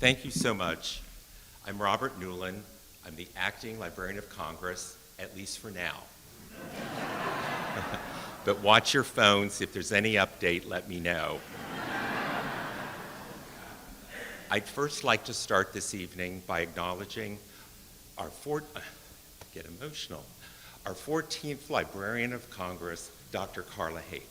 Thank you so much. I'm Robert Newland. I'm the acting Librarian of Congress, at least for now. But watch your phones. If there's any update, let me know. I'd first like to start this evening by acknowledging our 14th Librarian of Congress, Dr. Carla Haight.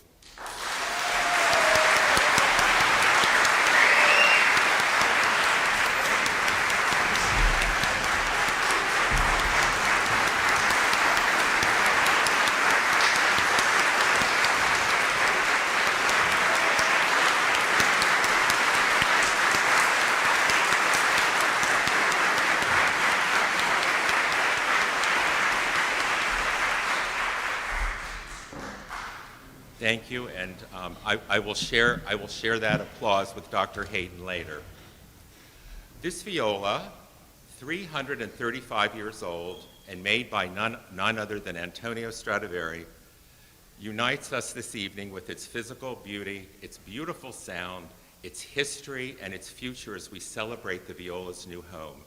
Thank you, and I will share that applause with Dr. Hayden later. This viola, 335 years old and made by none other than Antonio Stradivari, unites us this evening with its physical beauty, its beautiful sound, its history, and its future as we celebrate the viola's new home.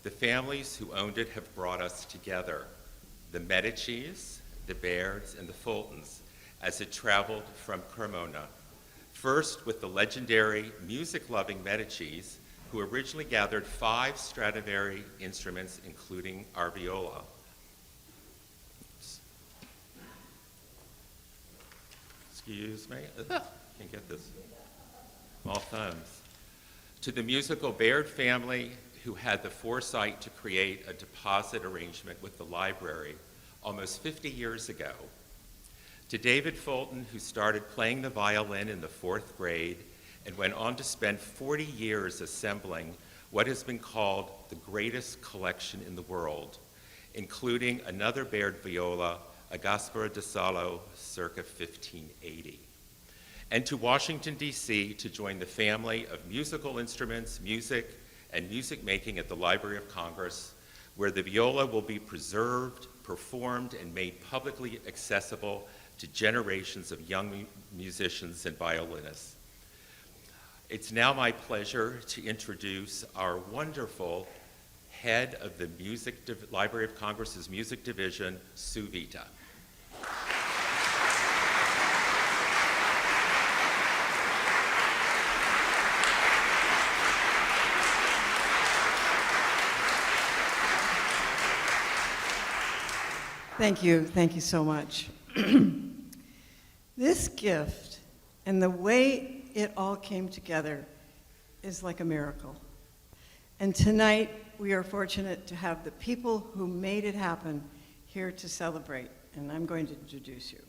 The families who owned it have brought us together, the Medicis, the Bairds, and the Fultons, as it traveled from Cremona. First with the legendary music-loving Medicis, who originally gathered 5 Stradivari instruments, including our viola. Excuse me, can't get this. All thumbs. To the musical Baird family, who had the foresight to create a deposit arrangement with the library almost 50 years ago. To David Fulton, who started playing the violin in the 4th grade and went on to spend 40 years assembling what has been called the greatest collection in the world, including another Baird viola, a Gasparo da Salo, circa 1580. And to Washington, D.C., to join the family of musical instruments, music, and music making at the Library of Congress, where the viola will be preserved, performed, and made publicly accessible to generations of young musicians and violinists. It's now my pleasure to introduce our wonderful head of the Library of Congress's Music Division, Sue Vita. Thank you so much. This gift and the way it all came together is like a miracle. And tonight, we are fortunate to have the people who made it happen here to celebrate, and I'm going to introduce you.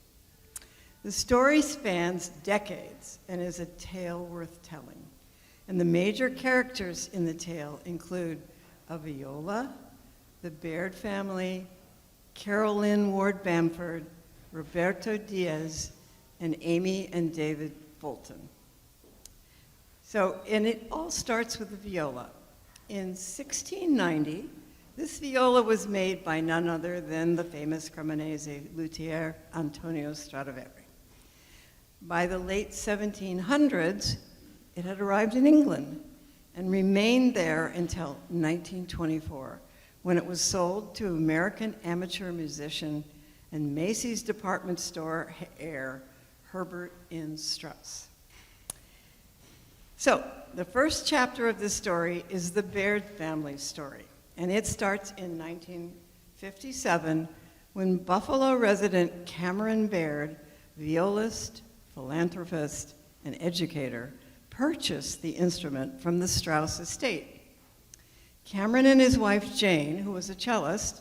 The story spans decades and is a tale worth telling. And the major characters in the tale include a viola, the Baird family, Carolyn Ward Bamford, Roberto Díaz, and Amy and David Fulton. And it all starts with the viola. In 1690, this viola was made by none other than the famous Cremonese luthier Antonio Stradivari. By the late 1700s, it had arrived in England and remained there until 1924, when it was sold to American amateur musician and Macy's department store heir, Herbert N. Strauss. So, the first chapter of this story is the Baird family story, and it starts in 1957 when Buffalo resident Cameron Baird, violist, philanthropist, and educator, purchased the instrument from the Strauss estate. Cameron and his wife Jane, who was a cellist,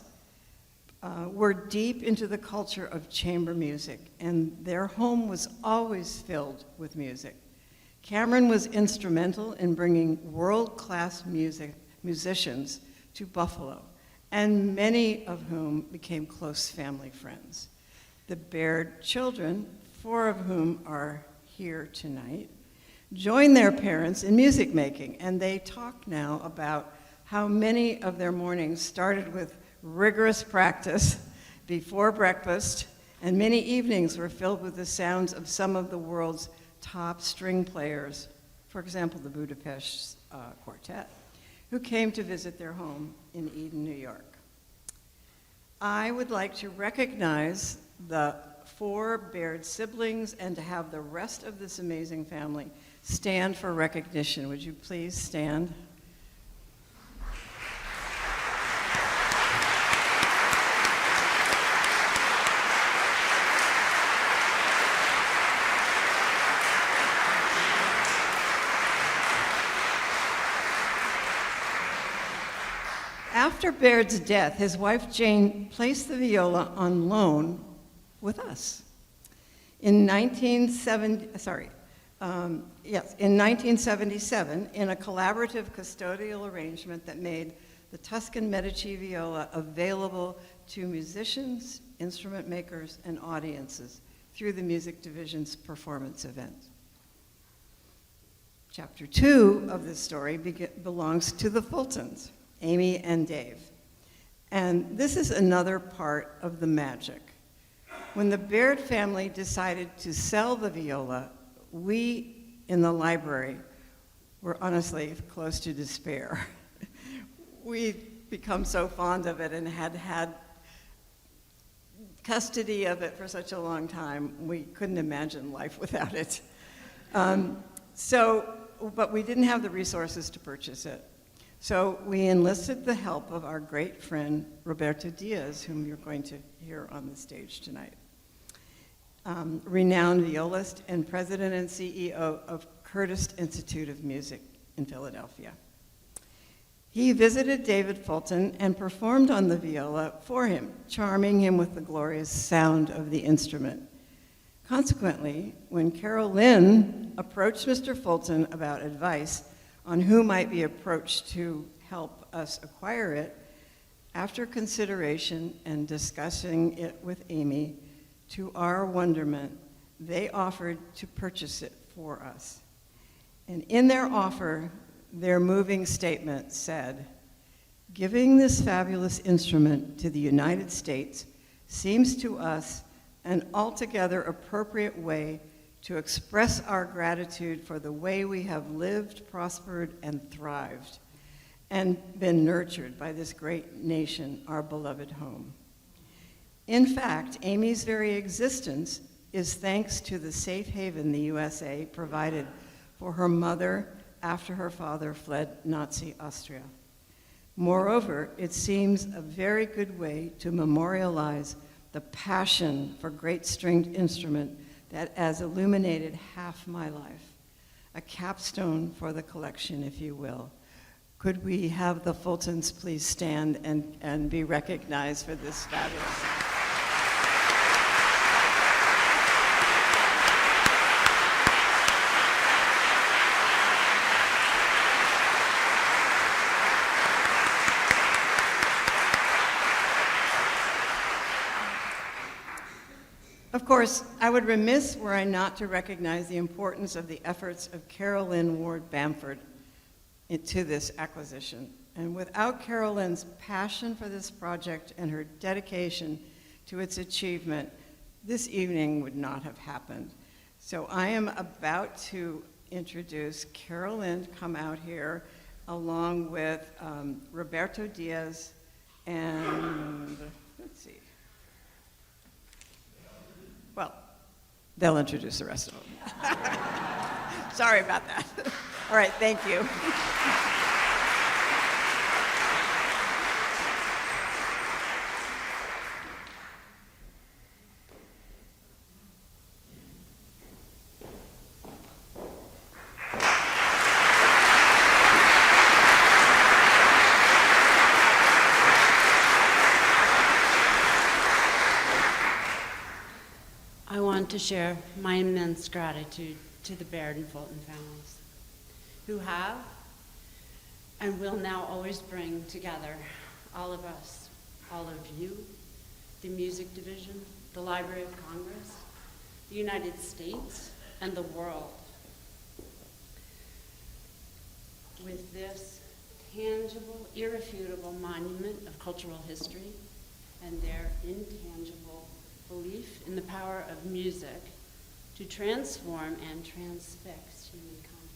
were deep into the culture of chamber music, and their home was always filled with music. Cameron was instrumental in bringing world-class musicians to Buffalo, and many of whom became close family friends. The Baird children, 4 of whom are here tonight, joined their parents in music making, and they talk now about how many of their mornings started with rigorous practice before breakfast, and many evenings were filled with the sounds of some of the world's top string players for example, the Budapest Quartet, who came to visit their home in Eden, New York. I would like to recognize the 4 Baird siblings and to have the rest of this amazing family stand for recognition. Would you please stand? After Baird's death, his wife Jane placed the viola on loan with us. In 1977, in a collaborative custodial arrangement that made the Tuscan-Medici viola available to musicians, instrument makers, and audiences through the music division's performance events. Chapter 2 of this story belongs to the Fultons, Amy and Dave. And this is another part of the magic. When the Baird family decided to sell the viola, we in the library were honestly close to despair. We'd become so fond of it and had custody of it for such a long time, we couldn't imagine life without it. But we didn't have the resources to purchase it. So we enlisted the help of our great friend, Roberto Díaz, whom you're going to hear on the stage tonight. Renowned violist and president and CEO of Curtis Institute of Music in Philadelphia. He visited David Fulton and performed on the viola for him, charming him with the glorious sound of the instrument. Consequently, when Lynn approached Mr. Fulton about advice on who might be approached to help us acquire it, after consideration and discussing it with Amy, to our wonderment, they offered to purchase it for us. And in their offer, their moving statement said, "Giving this fabulous instrument to the United States seems to us an altogether appropriate way to express our gratitude for the way we have lived, prospered, and thrived, and been nurtured by this great nation, our beloved home." In fact, Amy's very existence is thanks to the safe haven the USA provided for her mother after her father fled Nazi Austria. Moreover, it seems a very good way to memorialize the passion for great stringed instrument that has illuminated half my life, a capstone for the collection, if you will. Could we have the Fultons please stand and be recognized for this fabulous? Of course, I would remiss were I not to recognize the importance of the efforts of Carolyn Ward Bamford to this acquisition. And without Carolyn's passion for this project and her dedication to its achievement, this evening would not have happened. So I am about to introduce Carolyn come out here along with Roberto Díaz and, let's see. Well, they'll introduce the rest of them. Sorry about that. All right, thank you. To share my immense gratitude to the Baird and Fulton families, who have and will now always bring together all of us, all of you, the Music Division, the Library of Congress, the United States, and the world, with this tangible, irrefutable monument of cultural history and their intangible belief in the power of music to transform and transfix humankind.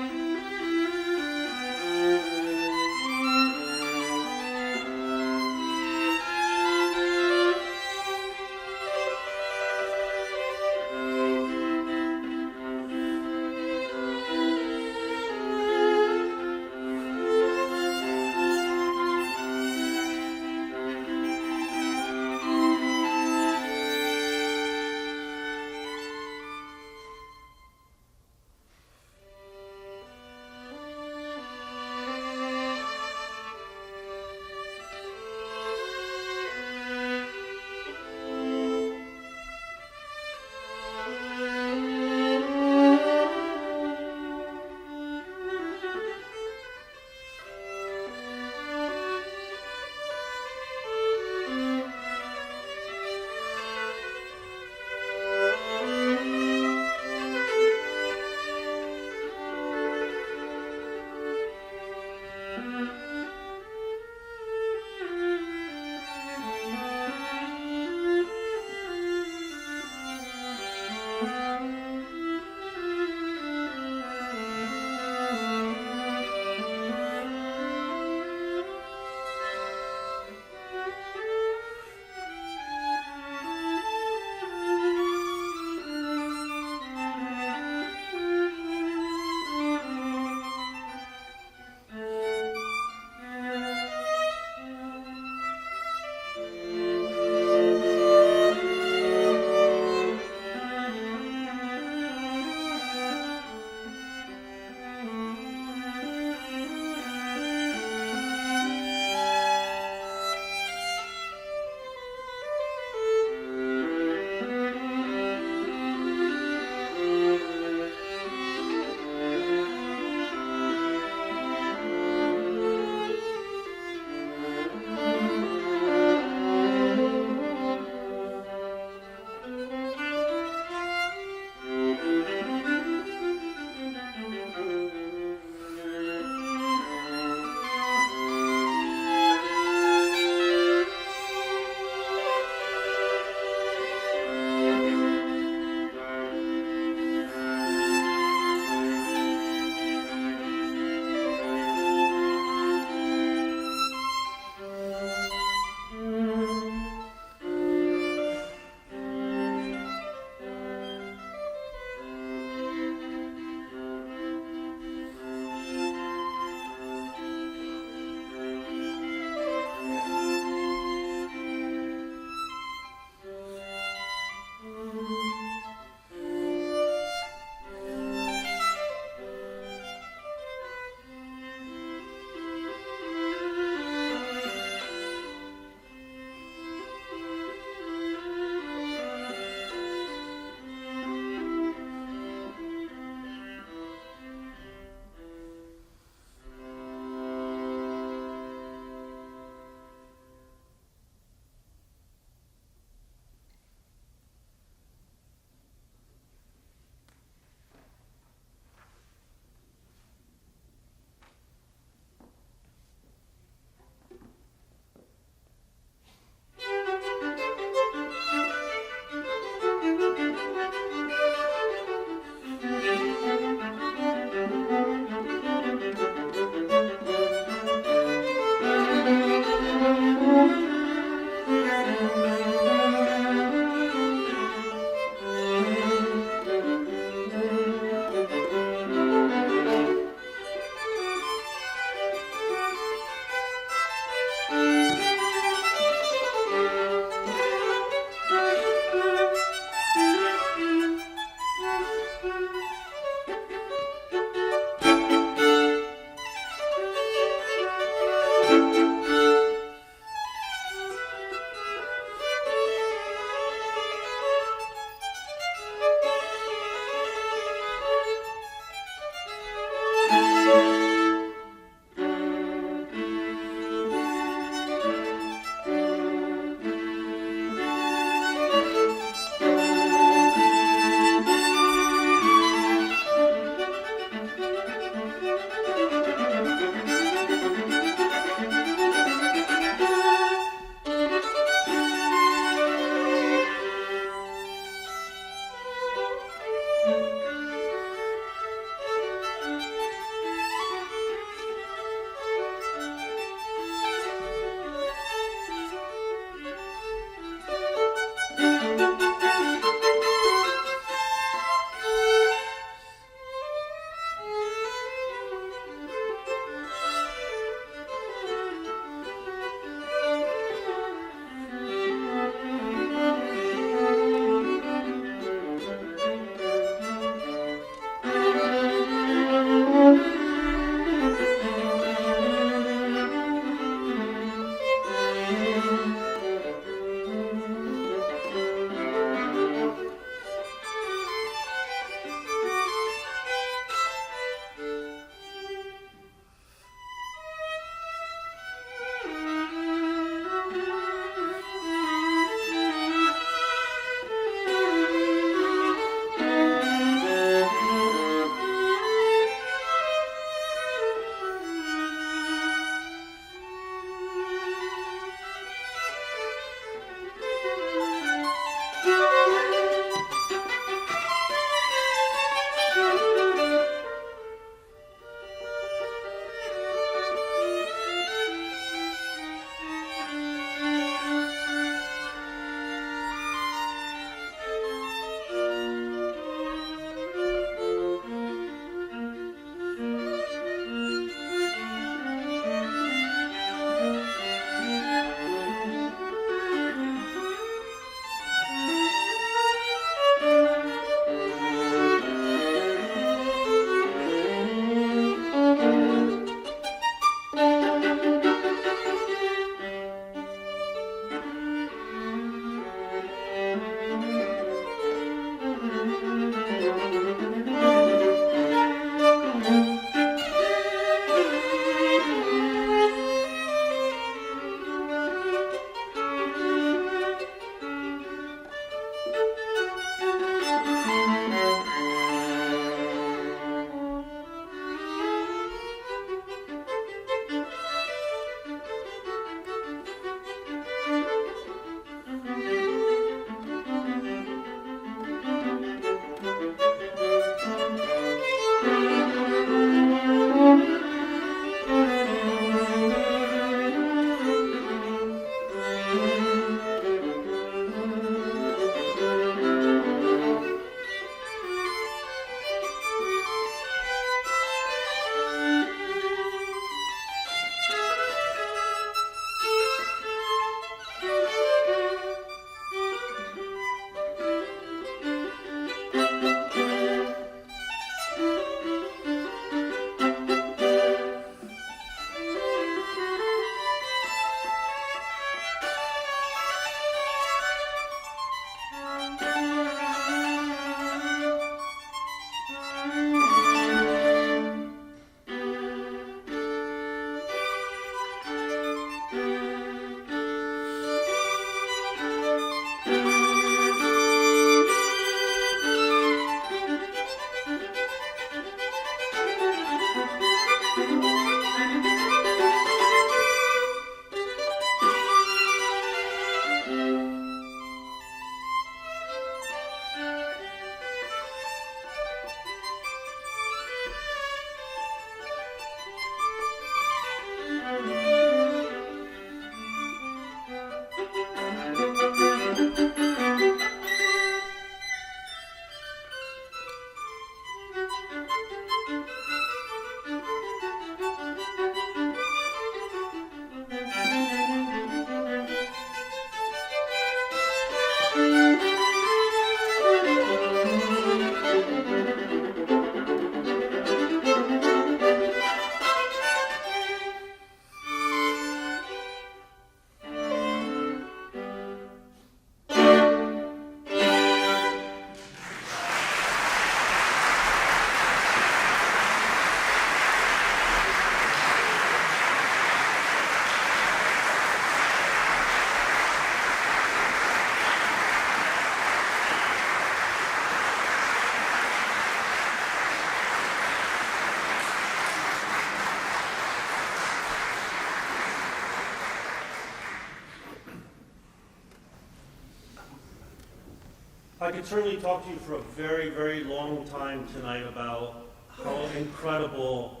I could certainly talk to you for a very, very long time tonight about how incredible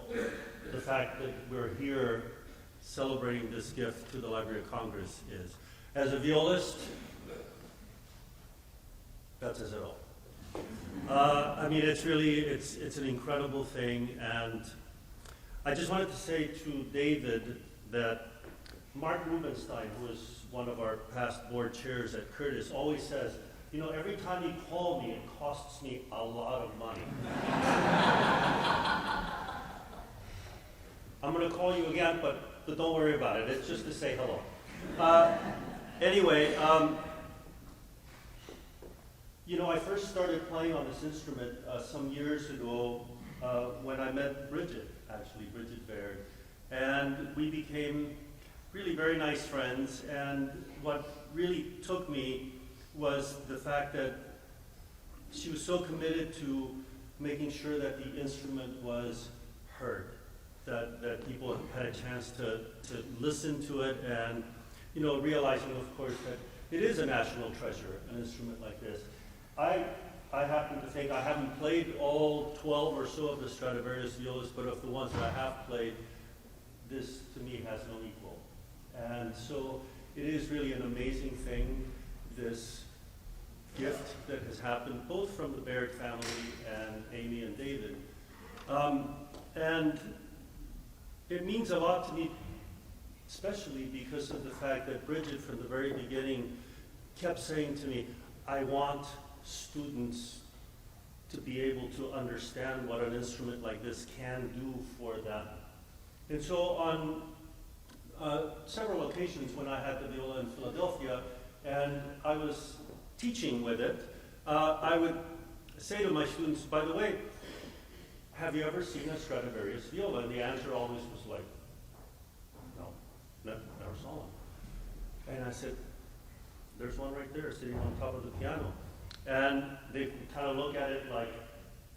the fact that we're here celebrating this gift to the Library of Congress is. As a violist, that says it all. I mean, it's really, it's an incredible thing, and I just wanted to say to David that Mark Rubenstein, who is one of our past board chairs at Curtis, always says, you know, every time you call me, it costs me a lot of money. I'm going to call you again, but don't worry about it. It's just to say hello. Anyway, you know, I first started playing on this instrument some years ago when I met Bridget Baird. And we became really very nice friends. And what really took me was the fact that she was so committed to making sure that the instrument was heard, that people had a chance to listen to it, and, you know, realizing, of course, that it is a national treasure, an instrument like this. I happen to think I haven't played all 12 or so of the Stradivarius violas, but of the ones that I have played, this to me has no equal. And so it is really an amazing thing, this gift that has happened both from the Baird family and Amy and David. And it means a lot to me, especially because of the fact that Bridget from the very beginning kept saying to me, I want students to be able to understand what an instrument like this can do for them. And so on several occasions when I had the viola in Philadelphia and I was teaching with it, I would say to my students, by the way, have you ever seen a Stradivarius viola? And the answer always was like, no, never saw one. And I said, there's one right there sitting on top of the piano. And they kind of look at it like,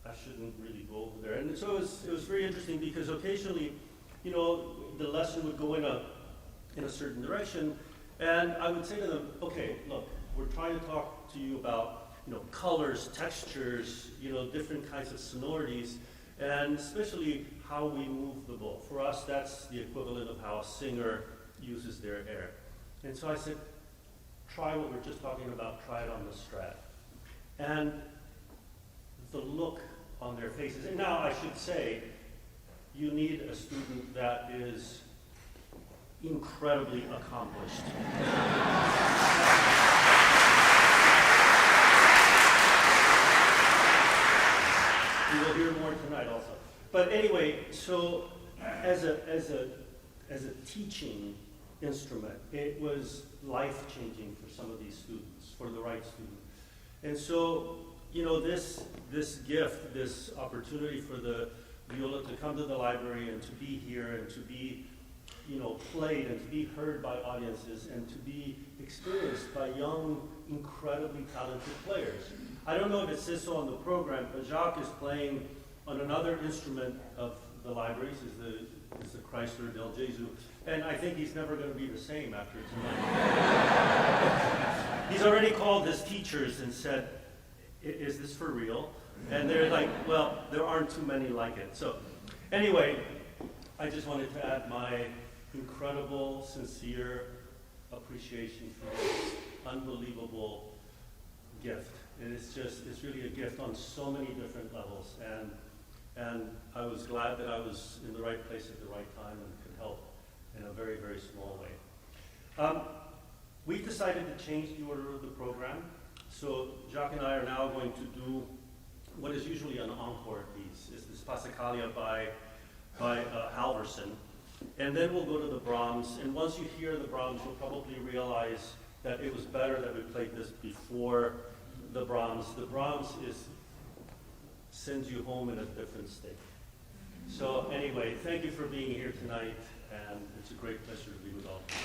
I shouldn't really go over there. And so it was very interesting because occasionally, you know, the lesson would go in a certain direction, and I would say to them, okay, look, we're trying to talk to you about, you know, colors, textures, you know, different kinds of sonorities, and especially how we move the bow. For us, that's the equivalent of how a singer uses their air. And so I said, try what we're just talking about, try it on the Strad. And the look on their faces, and now I should say, you need a student that is incredibly accomplished. We will hear more tonight also. But anyway, so as a teaching instrument, it was life-changing for some of these students, for the right student. And so, you know, this gift, this opportunity for the viola to come to the library and to be here and to be, you know, played and to be heard by audiences and to be experienced by young, incredibly talented players. I don't know if it says so on the program, but Jaques is playing on another instrument of the libraries, is the Chrysler Del Gesù, and I think he's never going to be the same after tonight. He's already called his teachers and said, is this for real? And they're like, well, there aren't too many like it. So anyway, I just wanted to add my incredible, sincere appreciation for this unbelievable gift. And it's really a gift on so many different levels. And I was glad that I was in the right place at the right time and could help in a very, very small way. We decided to change the order of the program. So Jaques and I are now going to do what is usually an encore piece. It's this Passacaille by Halvorsen. And then we'll go to the Brahms. And once you hear the Brahms, you'll probably realize that it was better that we played this before the Brahms. The Brahms sends you home in a different state. So anyway, thank you for being here tonight, and it's a great pleasure to be with all of you.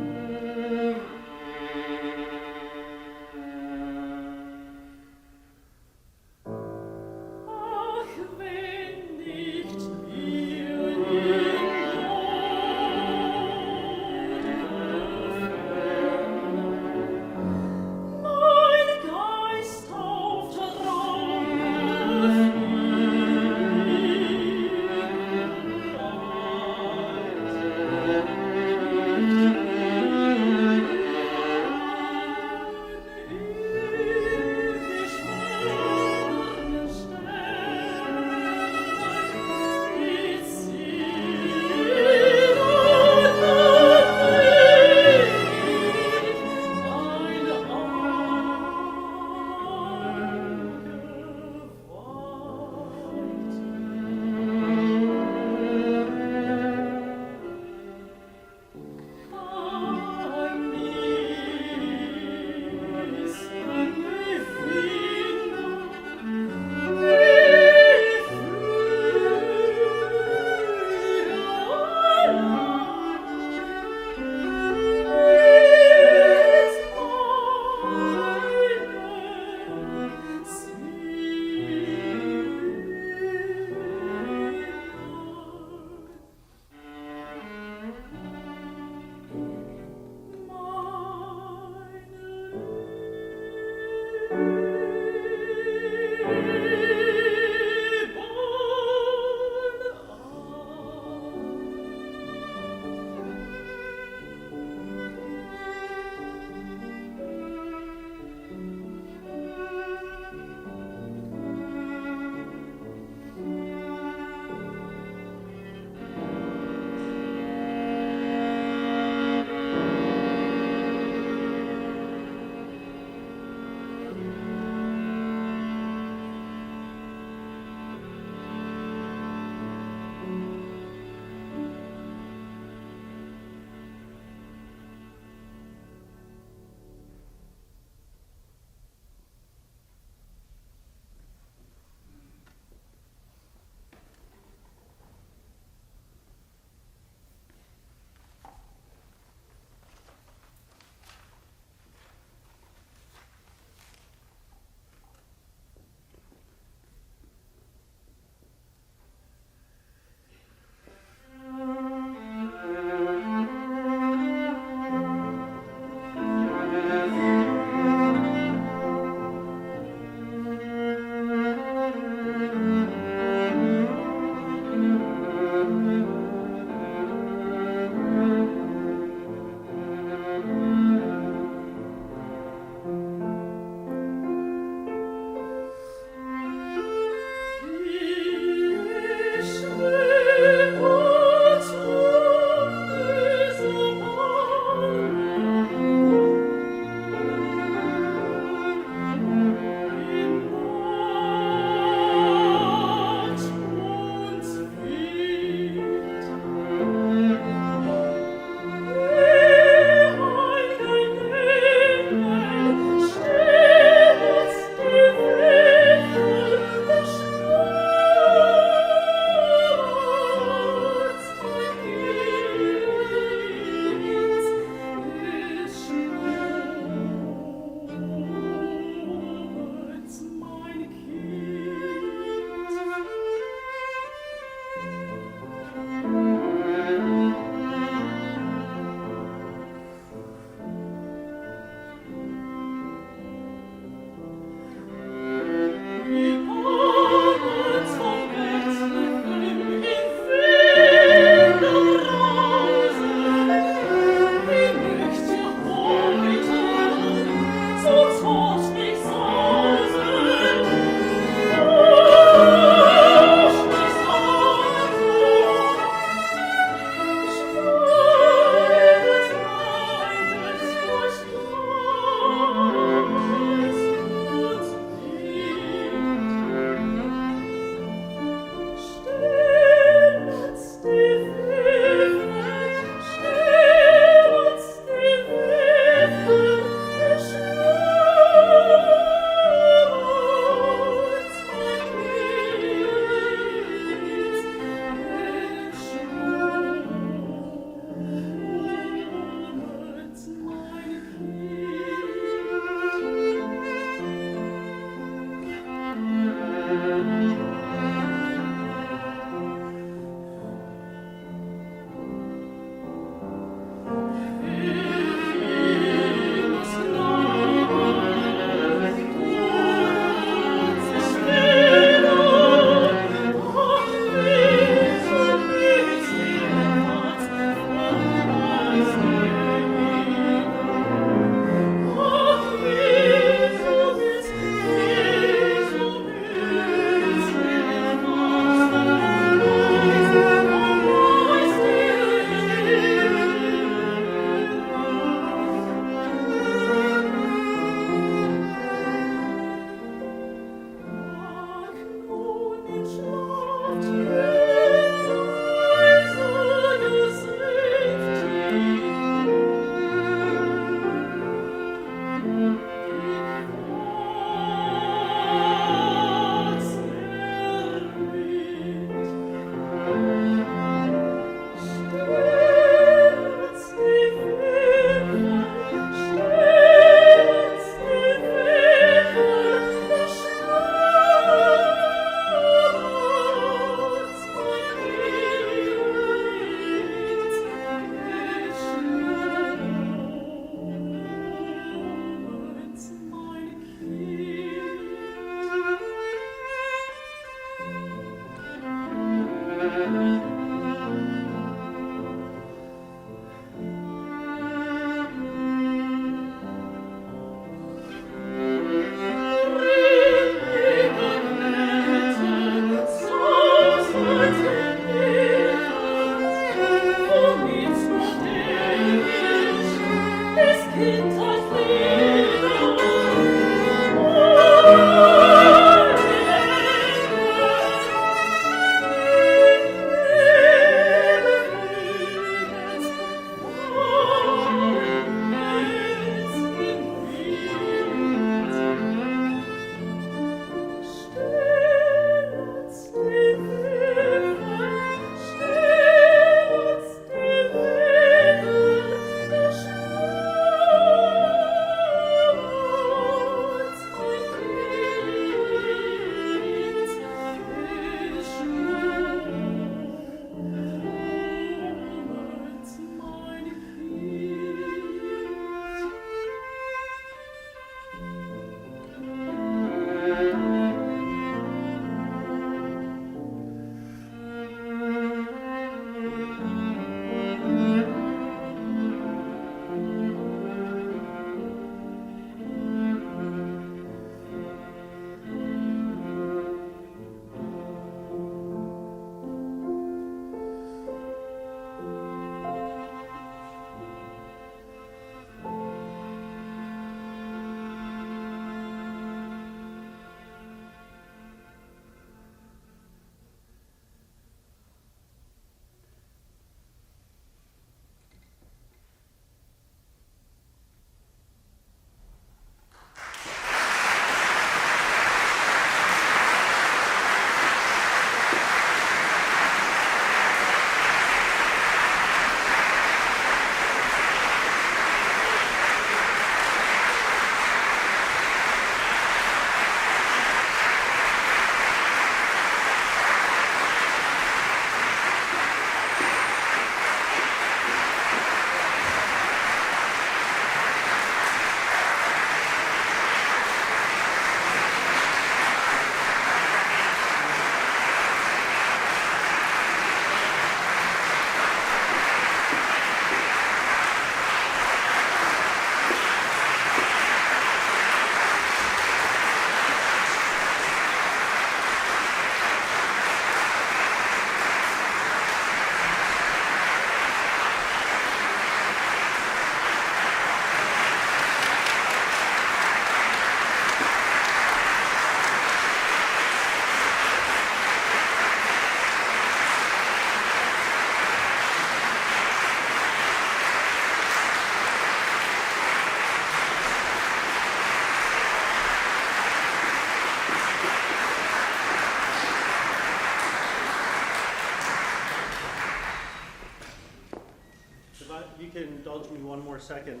indulge me one more second.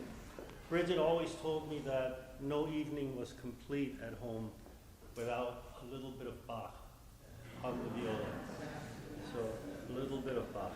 Bridget always told me that no evening was complete at home without a little bit of Bach on the viola. So, a little bit of Bach.